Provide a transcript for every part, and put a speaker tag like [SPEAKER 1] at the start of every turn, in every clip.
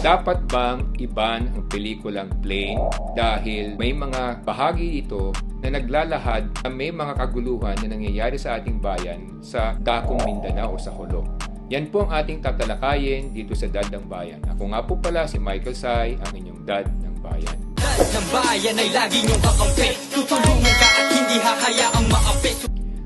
[SPEAKER 1] Dapat bang iban ang pelikulang Plane dahil may mga bahagi ito na naglalahad na may mga kaguluhan na nangyayari sa ating bayan sa dakong Mindanao o sa Jolo? Yan po ang ating tatalakayin dito sa Dad ng Bayan. Ako nga po pala si Michael Sai, ang inyong Dad ng Bayan.
[SPEAKER 2] Dad ng Bayan ay lagi niyong kakampi. Tutulungan ka at hindi hahayaang maapi.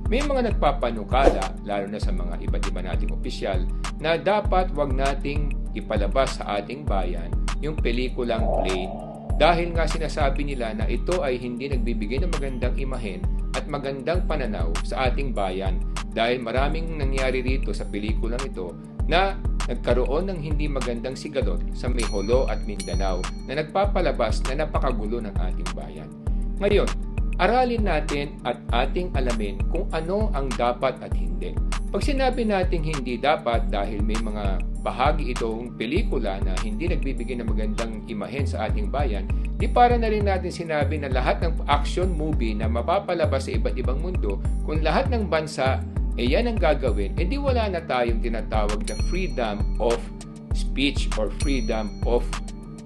[SPEAKER 1] May mga nagpapanukala, lalo na sa mga iba't iba nating opisyal, na dapat wag nating ipalabas sa ating bayan yung pelikulang Plane dahil nga sinasabi nila na ito ay hindi nagbibigay ng magandang imahen at magandang pananaw sa ating bayan dahil maraming nangyari rito sa pelikulang ito na nagkaroon ng hindi magandang sigalot sa may Jolo at Mindanao na nagpapalabas na napakagulo ng ating bayan. Ngayon, aralin natin at ating alamin kung ano ang dapat at hindi. Pag sinabi natin hindi dapat dahil may mga bahagi itong pelikula na hindi nagbibigay ng magandang imahen sa ating bayan, di para na rin natin sinabi na lahat ng action movie na mapapalabas sa iba't ibang mundo, kung lahat ng bansa yan ang gagawin, di wala na tayong tinatawag na freedom of speech or freedom of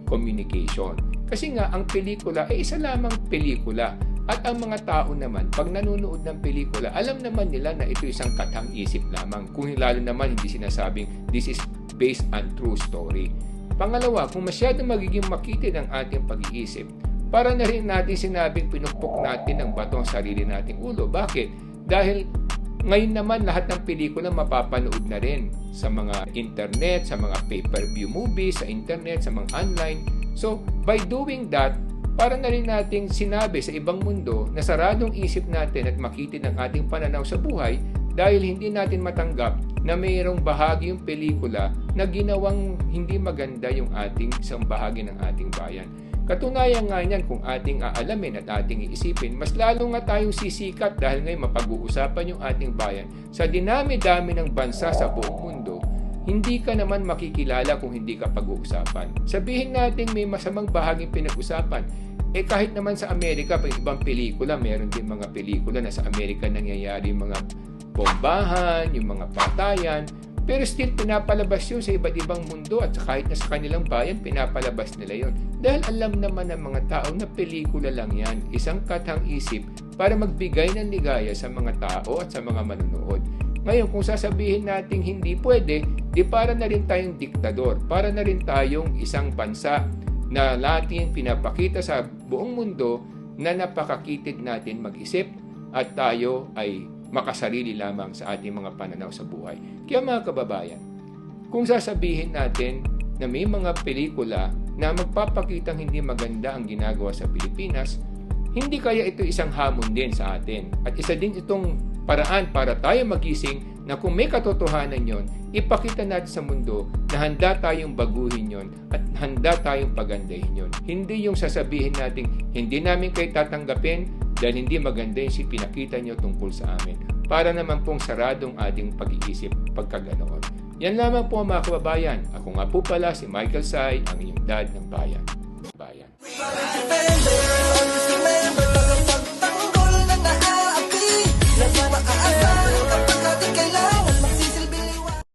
[SPEAKER 1] communication. Kasi nga, ang pelikula ay isa lamang pelikula. At ang mga tao naman, pag nanonood ng pelikula, alam naman nila na ito isang katang-isip lamang. Kung lalo naman hindi sinasabing this is based on true story. Pangalawa, kung masyadong magiging makitid ang ating pag-iisip, para na rin natin sinabing pinukpok natin ng bato ang sarili nating ulo. Bakit? Dahil ngayon naman lahat ng pelikula mapapanood na rin sa mga internet, sa mga pay-per-view movies, sa internet, sa mga online. So, by doing that, para na rin nating sinabi sa ibang mundo na saradong isip natin at makitid ang ating pananaw sa buhay dahil hindi natin matanggap na mayroong bahagi yung pelikula na ginawang hindi maganda yung ating isang bahagi ng ating bayan. Katunayan nga niyan kung ating aalamin at ating iisipin, mas lalo nga tayong sisikat dahil ngayon mapag-uusapan yung ating bayan. Sa dinami-dami ng bansa sa buong mundo, hindi ka naman makikilala kung hindi ka pag-uusapan. Sabihin natin may masamang bahaging pinag-usapan. Kahit naman sa Amerika, pag ibang pelikula, meron din mga pelikula na sa Amerika nangyayari yung mga bombahan, yung mga patayan, pero still pinapalabas yun sa iba't ibang mundo at kahit na sa kanilang bayan, pinapalabas nila yun. Dahil alam naman ng mga tao na pelikula lang yan, isang katang-isip para magbigay ng ligaya sa mga tao at sa mga manunood. Ngayon, kung sasabihin natin hindi pwede, di para na rin tayong diktador, para na rin tayong isang bansa na natin pinapakita sa buong mundo na napakakitid natin mag-isip at tayo ay makasarili lamang sa ating mga pananaw sa buhay. Kaya mga kababayan, kung sasabihin natin na may mga pelikula na magpapakitang hindi maganda ang ginagawa sa Pilipinas, hindi kaya ito isang hamon din sa atin. At isa din itong paraan para tayo magising na kung may katotohanan yon, ipakita natin sa mundo na handa tayong baguhin yon at handa tayong pagandahin yon. Hindi yung sasabihin natin, hindi namin kayo tatanggapin dahil hindi maganda yung pinakita nyo tungkol sa amin. Para naman pong saradong ating pag-iisip pagkaganoon. Yan lamang po mga kababayan. Ako nga po pala si Michael Sai, ang inyong Dad ng Bayan.